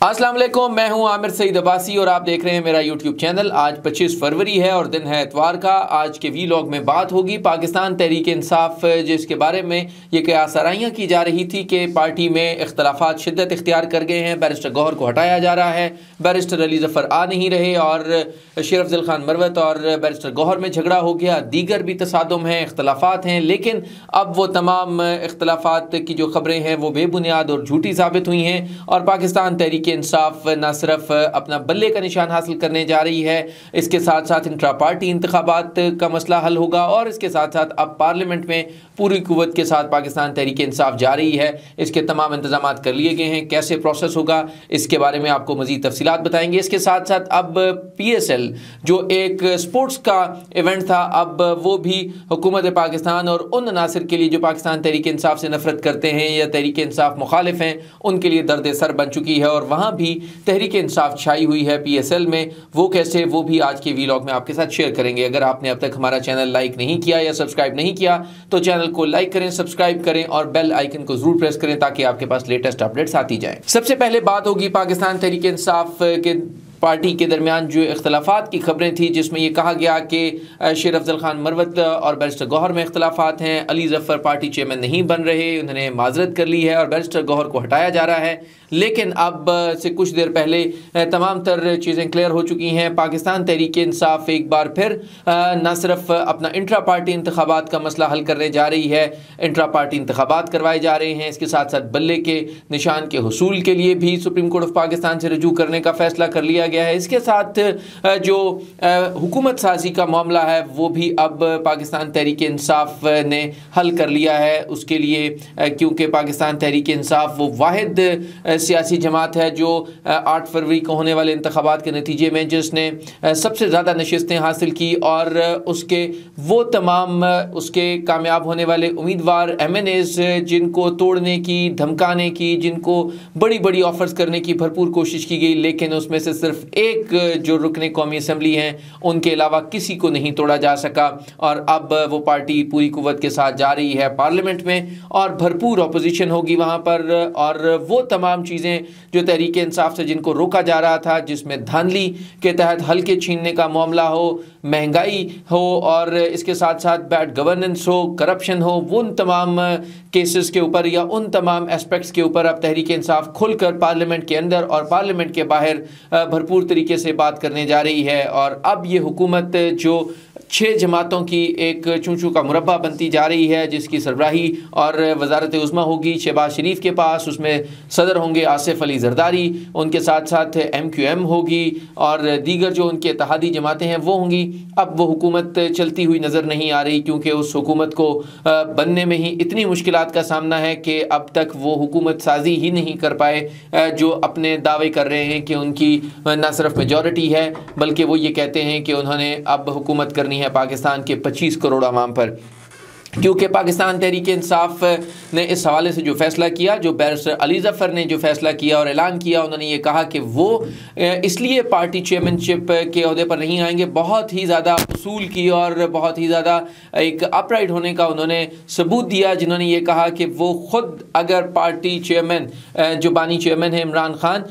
अस्सलाम वालेकुम, मैं हूं आमिर सईद अब्बासी और आप देख रहे हैं मेरा यूट्यूब चैनल। आज 25 फरवरी है और दिन है इतवार का। आज के वीलॉग में बात होगी पाकिस्तान तहरीक इंसाफ, जिसके बारे में ये कयासराइयाँ की जा रही थी कि पार्टी में इख्तलाफात शिद्दत इख्तियार कर गए हैं। बैरिस्टर गौहर को हटाया जा रहा है, बैरिस्टर अली ज़फ़र आ नहीं रहे और शेर अफजल खान मरवत और बैरिस्टर गौहर में झगड़ा हो गया। दीगर भी तसादुम हैं, इख्तलाफात हैं, लेकिन अब वो तमाम इख्तलाफात की जो खबरें हैं वो बेबुनियाद और झूठी साबित हुई हैं और पाकिस्तान तहरीक इंसाफ न सिर्फ अपना बल्ले का निशान हासिल करने जा रही है, इसके साथ साथ इंट्रा पार्टी इंतखाबात का मसला हल होगा और इसके साथ साथ अब पार्लियामेंट में पूरी कुव्वत के साथ पाकिस्तान तहरीक इंसाफ जा रही है। इसके तमाम इंतजाम कर लिए गए हैं। कैसे प्रोसेस होगा इसके बारे में आपको मजीद तफसीलात बताएंगे। इसके साथ साथ अब PSL जो एक स्पोर्ट्स का इवेंट था, अब वो भी हुकूमत पाकिस्तान और उन अनासर के लिए जो पाकिस्तान तहरीक इंसाफ से नफरत करते हैं या तहरीक इंसाफ मुखालिफ हैं, उनके लिए दर्द सर बन चुकी है और वहाँ भी तहरीक इंसाफ छाई हुई है PSL में। वो कैसे, वो भी आज के वीलॉग में आपके साथ शेयर करेंगे। अगर आपने अब तक हमारा चैनल लाइक नहीं किया या सब्सक्राइब नहीं किया तो चैनल को लाइक करें, सब्सक्राइब करें और बेल आइकन को जरूर प्रेस करें ताकि आपके पास लेटेस्ट अपडेट्स आती जाएं। सबसे पहले बात होगी पाकिस्तान तहरीक इंसाफ के पार्टी के दरमियान जो इख्तलाफात की खबरें थी, जिसमें यह कहा गया कि शेर अफजल खान मरवत और बैरिस्टर गौहर में इख्तलाफात हैं। अली ज़फ़र पार्टी चेयरमैन नहीं बन रहे, उन्होंने माजरत कर ली है और बैरिस्टर गौहर को हटाया जा रहा है। लेकिन अब से कुछ देर पहले तमाम तर चीज़ें क्लियर हो चुकी हैं। पाकिस्तान तहरीक इंसाफ एक बार फिर न सिर्फ अपना इंट्रा पार्टी इंतखाबात का मसला हल करने जा रही है, इंट्रा पार्टी इंतखाबात करवाए जा रहे हैं। इसके साथ साथ बल्ले के निशान के हुसूल के लिए भी सुप्रीम कोर्ट ऑफ पाकिस्तान से रजू करने का फैसला कर लिया गया है। इसके साथ जो हुकूमत साजी का मामला है वो भी अब पाकिस्तान तहरीक इंसाफ ने हल कर लिया है। उसके लिए क्योंकि पाकिस्तान तहरीक इंसाफ वो वाहिद सियासी जमात है जो 8 फरवरी को होने वाले इंतखाबात के नतीजे में जिसने सबसे ज़्यादा नशिस्तें हासिल की और उसके वो तमाम उसके कामयाब होने वाले उम्मीदवार MNAs जिनको तोड़ने की, धमकाने की, जिनको बड़ी बड़ी ऑफर्स करने की भरपूर कोशिश की गई, लेकिन उसमें से सिर्फ एक जो रुकने कौमी असम्बली हैं उनके अलावा किसी को नहीं तोड़ा जा सका। और अब वो पार्टी पूरी कुव्वत के साथ जा रही है पार्लियामेंट में और भरपूर अपोजिशन होगी वहाँ पर। और वो तमाम चीज़ें जो तहरीक इंसाफ से जिनको रोका जा रहा था, जिसमें धांधली के तहत हल्के छीनने का मामला हो, महंगाई हो और इसके साथ साथ बैड गवर्नेंस हो, करप्शन हो, वो उन तमाम केसेस के ऊपर या उन तमाम एस्पेक्ट्स के ऊपर अब तहरीक इंसाफ खुलकर पार्लियामेंट के अंदर और पार्लियामेंट के बाहर भरपूर तरीके से बात करने जा रही है। और अब ये हुकूमत जो 6 जमातों की एक चूंचू का मुरब्बा बनती जा रही है, जिसकी सरबराही और वजारत उज़्मा होगी शहबाज शरीफ के पास, उसमें सदर होंगे आसिफ अली जरदारी, उनके साथ साथ MQM होगी और दीगर जो उनके इत्तेहादी जमातें हैं वो होंगी। अब वो हुकूमत चलती हुई नज़र नहीं आ रही क्योंकि उस हुकूमत को बनने में ही इतनी मुश्किलात का सामना है कि अब तक वो हुकूमत साजी ही नहीं कर पाए जो अपने दावे कर रहे हैं कि उनकी न सिर्फ मेजॉरिटी है बल्कि वो ये कहते हैं कि उन्होंने अब हुकूमत करनी है पाकिस्तान के 25 करोड़ आवाम पर। क्योंकि पाकिस्तान तहरीक इंसाफ ने इस हवाले से जो फैसला किया, जो बैरिस्टर अली ज़फ़र ने जो फैसला किया और ऐलान किया, उन्होंने ये कहा कि वो इसलिए पार्टी चेयरमैनशिप के अहदे पर नहीं आएंगे। बहुत ही ज़्यादा उसूल की और बहुत ही ज़्यादा एक अपराइट होने का उन्होंने सबूत दिया, जिन्होंने ये कहा कि वो ख़ुद अगर पार्टी चेयरमैन जो बानी चेयरमैन है इमरान खान,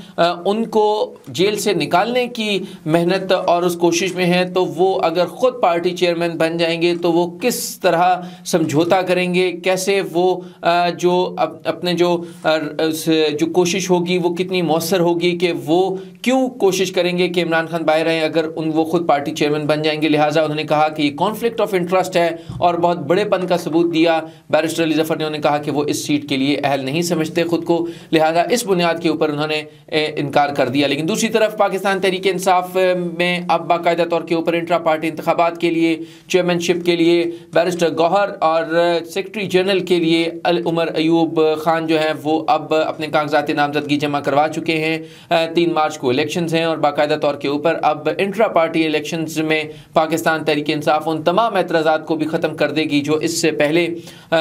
उनको जेल से निकालने की मेहनत और उस कोशिश में है, तो वो अगर ख़ुद पार्टी चेयरमैन बन जाएंगे तो वो किस तरह समझौता करेंगे, कैसे वो जो अपने जो कोशिश होगी वो कितनी मौसर होगी कि वो क्यों कोशिश करेंगे कि इमरान खान बाहर आए अगर वो खुद पार्टी चेयरमैन बन जाएंगे। लिहाजा उन्होंने कहा कि ये कॉन्फ्लिक्ट ऑफ इंटरेस्ट है और बहुत बड़ेपन का सबूत दिया। बैरिस्टर अली ज़फ़र ने उन्होंने कहा कि वो इस सीट के लिए अहल नहीं समझते खुद को, लिहाजा इस बुनियाद के ऊपर उन्होंने इनकार कर दिया। लेकिन दूसरी तरफ पाकिस्तान तहरीक इंसाफ में अब बाकायदा तौर के ऊपर इंट्रा पार्टी इंतखाबात के लिए, चेयरमैनशिप के लिए बैरिस्टर गौहर और सेक्रेटरी जनरल के लिए उमर अयूब खान जो हैं वो अब अपने कागजात नामजदगी जमा करवा चुके हैं। 3 मार्च को इलेक्शंस हैं और बाकायदा तौर के ऊपर अब इंट्रा पार्टी इलेक्शंस में पाकिस्तान तहरीक इंसाफ उन तमाम एतराज़ात को भी ख़त्म कर देगी जो इससे पहले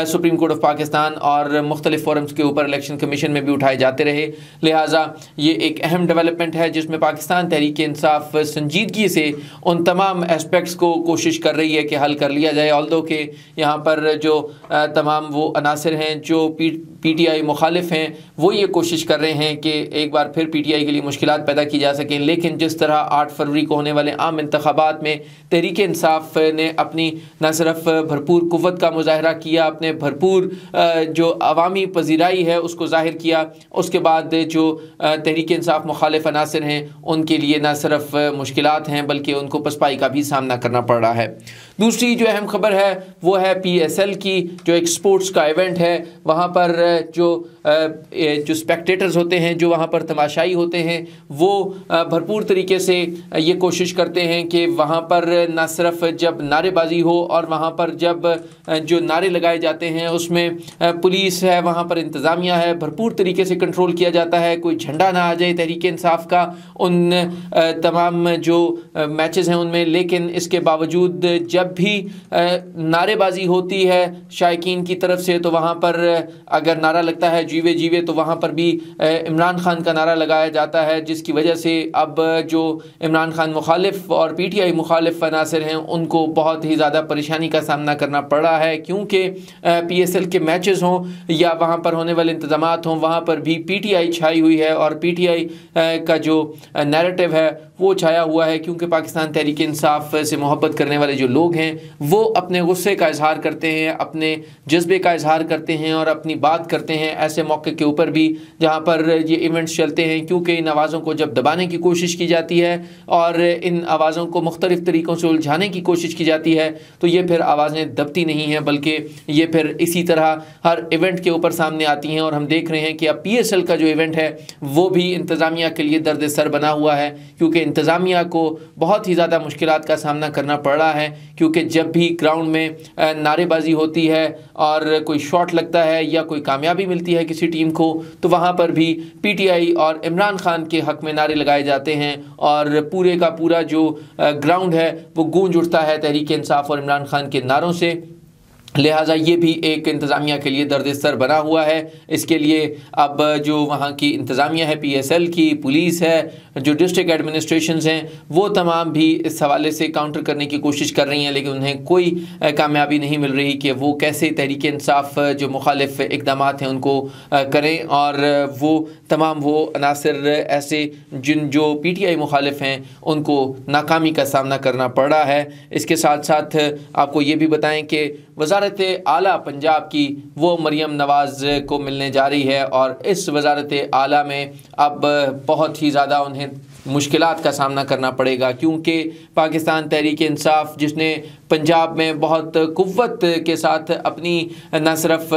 सुप्रीम कोर्ट ऑफ पाकिस्तान और मुख्तलिफ फोरम्स के ऊपर इलेक्शन कमीशन में भी उठाए जाते रहे। लिहाजा ये एक अहम डेवलपमेंट है जिसमें पाकिस्तान तहरीक इंसाफ संजीदगी से उन तमाम एस्पेक्ट्स को कोशिश कर रही है कि हल कर लिया जाए। ऑल्दो के यहाँ पर जो तमाम वो अनासर हैं जो PTI मुखालिफ हैं वो ये कोशिश कर रहे हैं कि एक बार फिर PTI के लिए मुश्किलात पैदा की जा सकें। लेकिन जिस तरह 8 फरवरी को होने वाले आम इंतखाबात में तहरीक इंसाफ ने अपनी न सिर्फ भरपूर कुव्वत का मुजाहरा किया, अपने भरपूर जो अवामी पजीराई है उसको जाहिर किया, उसके बाद जो तहरीक इंसाफ मुखालिफ अनासिर हैं उनके लिए न सिर्फ मुश्किलात हैं बल्कि उनको पसपाई का भी सामना करना पड़ रहा है। दूसरी जो अहम खबर है वो है PSL की, जो एक स्पोर्ट्स का इवेंट है। वहाँ पर जो स्पेक्टेटर्स होते हैं, जो वहाँ पर तमाशाई होते हैं, वो भरपूर तरीके से ये कोशिश करते हैं कि वहाँ पर न सिर्फ जब नारेबाजी हो और वहाँ पर जब जो नारे लगाए जाते हैं उसमें पुलिस है, वहाँ पर इंतज़ामिया है, भरपूर तरीके से कंट्रोल किया जाता है, कोई झंडा ना आ जाए तहरीक इंसाफ का उन तमाम जो मैचेस हैं उनमें। लेकिन इसके बावजूद जब भी नारेबाजी होती है शायकीन की तरफ से तो वहाँ पर अगर नारा लगता है जीवे जीवे तो वहाँ पर भी इमरान खान का नारा लगाया जाता है, जिसकी वजह से अब जो इमरान खान मुखालिफ और PTI मुखालिफ अनासिर हैं उनको बहुत ही ज़्यादा परेशानी का सामना करना पड़ रहा है। क्योंकि PSL के मैचेस हों या वहाँ पर होने वाले इंतज़ामात हों, वहाँ पर भी PTI छाई हुई है और PTI का जो नैरेटिव है वो छाया हुआ है। क्योंकि पाकिस्तान तहरीक इंसाफ से मोहब्बत करने वाले जो लोग हैं वो अपने गुस्से का इजहार करते हैं, अपने जज्बे का इजहार करते हैं और अपनी बात करते हैं ऐसे मौके के ऊपर भी जहाँ पर ये इवेंट्स चलते हैं। क्योंकि इन आवाज़ों को जब दबाने की कोशिश की जाती है और इन आवाज़ों को मुख्तलिफ़ तरीक़ों से उलझाने की कोशिश की जाती है तो ये फिर आवाज़ें दबती नहीं हैं बल्कि ये फिर इसी तरह हर इवेंट के ऊपर सामने आती हैं। और हम देख रहे हैं कि अब PSL का जो इवेंट है वो भी इंतज़ामिया के लिए दर्द सर बना हुआ है, क्योंकि इंतज़ामिया को बहुत ही ज़्यादा मुश्किलात का सामना करना पड़ रहा है। क्योंकि जब भी ग्राउंड में नारेबाजी होती है और कोई शॉट लगता है या कोई कामयाबी मिलती है किसी टीम को तो वहाँ पर भी PTI और इमरान खान के हक़ में नारे लगाए जाते हैं और पूरे का पूरा जो ग्राउंड है वो गूंज उठता है तहरीक इंसाफ और इमरान खान के नारों से। लिहाजा ये भी एक इंतज़ामिया के लिए दर्द सर बना हुआ है। इसके लिए अब जो वहाँ की इंतज़ामिया है, PSL की, पुलिस है, जो डिस्ट्रिक्ट एडमिनिस्ट्रेशंस हैं, वो तमाम भी इस हवाले से काउंटर करने की कोशिश कर रही हैं, लेकिन उन्हें कोई कामयाबी नहीं मिल रही कि वो कैसे तहरीक इंसाफ जो मुखालिफ इक़दाम हैं उनको करें। और वो तमाम वो अनासिर ऐसे जिन जो PTI मुखालिफ हैं उनको नाकामी का सामना करना पड़ रहा है। इसके साथ साथ आपको ये भी बताएँ कि वज़ारत आला पंजाब की वो मरियम नवाज़ को मिलने जा रही है और इस वज़ारत आला में अब बहुत ही ज़्यादा उन्हें मुश्किलात का सामना करना पड़ेगा। क्योंकि पाकिस्तान तहरीक इंसाफ जिसने पंजाब में बहुत कुव्वत के साथ अपनी न सिर्फ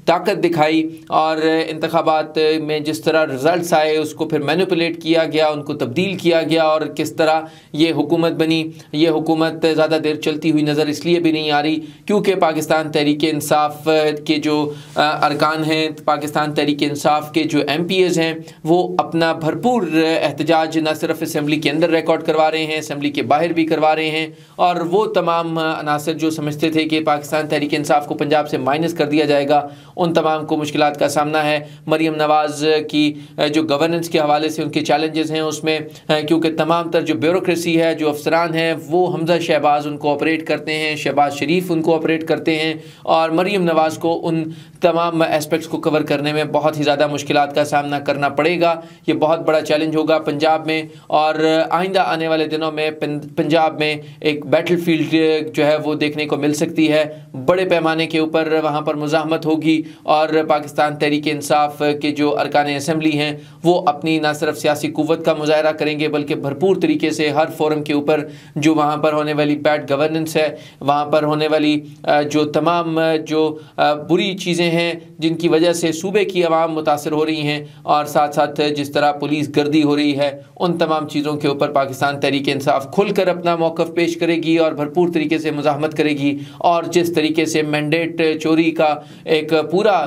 ताकत दिखाई और इंतखाबात में जिस तरह रिज़ल्ट्स आए उसको फिर मैनिपुलेट किया गया, उनको तब्दील किया गया और किस तरह ये हुकूमत बनी। ये हुकूमत ज़्यादा देर चलती हुई नज़र इसलिए भी नहीं आ रही क्योंकि पाकिस्तान तहरीक इंसाफ के जो अरकान हैं, पाकिस्तान तहरीक इंसाफ के जो MPs हैं वो अपना भरपूर एहतजाज न सिर्फ असम्बली के अंदर रिकॉर्ड करवा रहे हैं, असम्बली के बाहर भी करवा रहे हैं। और वो तमाम अनासर जो समझते थे कि पाकिस्तान तहरीक इंसाफ को पंजाब से माइनस कर दिया जाएगा, उन तमाम को मुश्किलात का सामना है। मरियम नवाज़ की जो गवर्नेंस के हवाले से उनके चैलेंजेस हैं उसमें, क्योंकि तमाम तर जो ब्यूरोक्रेसी है, जो अफसरान हैं, वो हमज़ा शहबाज उनको ऑपरेट करते हैं, शहबाज शरीफ उनको ऑपरेट करते हैं और मरियम नवाज़ को उन तमाम एस्पेक्ट्स को कवर करने में बहुत ही ज़्यादा मुश्किलात का सामना करना पड़ेगा। ये बहुत बड़ा चैलेंज होगा पंजाब में और आइंदा आने वाले दिनों में पंजाब में एक बैटलफील्ड जो है वो देखने को मिल सकती है। बड़े पैमाने के ऊपर वहाँ पर मुज़ाहमत होगी और पाकिस्तान तहरीक इंसाफ के जो अरकान असम्बली हैं वो अपनी ना सिर्फ सियासी कुव्वत का मुजाहरा करेंगे बल्कि भरपूर तरीके से हर फोरम के ऊपर जो वहाँ पर होने वाली बैड गवर्नेंस है, वहाँ पर होने वाली जो तमाम जो बुरी चीज़ें हैं जिनकी वजह से सूबे की आवाम मुतासर हो रही हैं और साथ साथ जिस तरह पुलिस गर्दी हो रही है, उन तमाम चीज़ों के ऊपर पाकिस्तान तहरीक इंसाफ खुलकर अपना मौक़िफ़ पेश करेगी और भरपूर तरीके से मुज़ाहमत करेगी। और जिस तरीके से मैंडेट चोरी का एक पूरा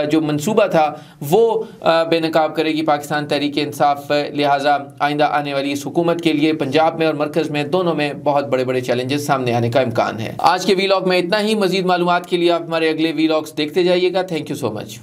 जो मंसूबा था वो बेनकाब करेगी पाकिस्तान तहरीक इंसाफ। लिहाजा आइंदा आने वाली इस हुकूमत के लिए पंजाब में और मरकज़ में दोनों में बहुत बड़े बड़े चैलेंजेस सामने आने का इम्कान है। आज के वीलॉग में इतना ही। मज़ीद मालूमात के लिए आप हमारे अगले वीलॉग्स देखते जाइएगा। Thank you so much.